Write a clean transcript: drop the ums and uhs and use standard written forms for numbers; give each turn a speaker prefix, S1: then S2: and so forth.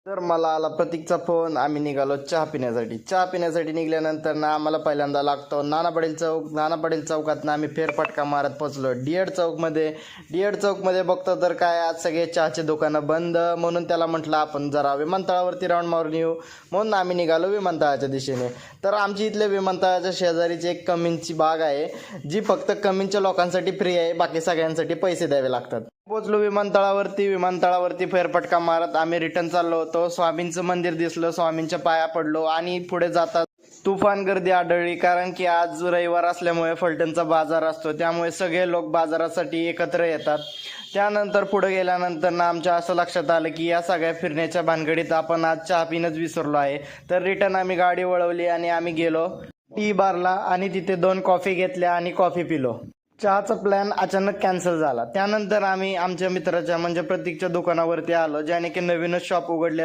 S1: तर मला आला प्रतीकचा फोन. आम्ही निघालो चहा पिण्यासाठी निघाल्यानंतर ना आम्हाला पहिल्यांदा लागतो नाना पाटील चौकातनं आम्ही फेरफटका मारत पोचलो डी एड चौकमध्ये बघतो तर काय आज सगळे चहाचे दुकानं बंद. म्हणून त्याला म्हटलं आपण जरा विमानतळावरती राऊंड मारून येऊ. म्हणून आम्ही निघालो विमानतळाच्या दिशेने. तर आमची इथल्या विमानतळाच्या शेजारीच एक कमींची बाग आहे, जी फक्त कमींच्या लोकांसाठी फ्री आहे, बाकी सगळ्यांसाठी पैसे द्यावे लागतात. पोचलो विमानतळावरती फेरफटका मारत आम्ही रिटर्न चाललो होतो. स्वामींचं मंदिर दिसलं, स्वामींच्या पाया पडलो आणि पुढे जातात तुफान गर्दी आढळली. कारण की आज रविवार असल्यामुळे फलटणचा बाजार असतो, त्यामुळे सगळे लोक बाजारासाठी एकत्र येतात. त्यानंतर पुढे गेल्यानंतर ना आमच्या असं लक्षात आलं की या सगळ्या फिरण्याच्या भानगडीत आपण आज चहा पिणंच विसरलो आहे. तर रिटर्न आम्ही गाडी वळवली आणि आम्ही गेलो टी बारला आणि तिथे 2 कॉफी घेतल्या आणि कॉफी पिलो. चहाचा प्लॅन अचानक कॅन्सल झाला. त्यानंतर आम्ही आमच्या मित्राच्या म्हणजे प्रतीकच्या दुकानावरती आलो, ज्याने की नवीनच शॉप उघडलेलं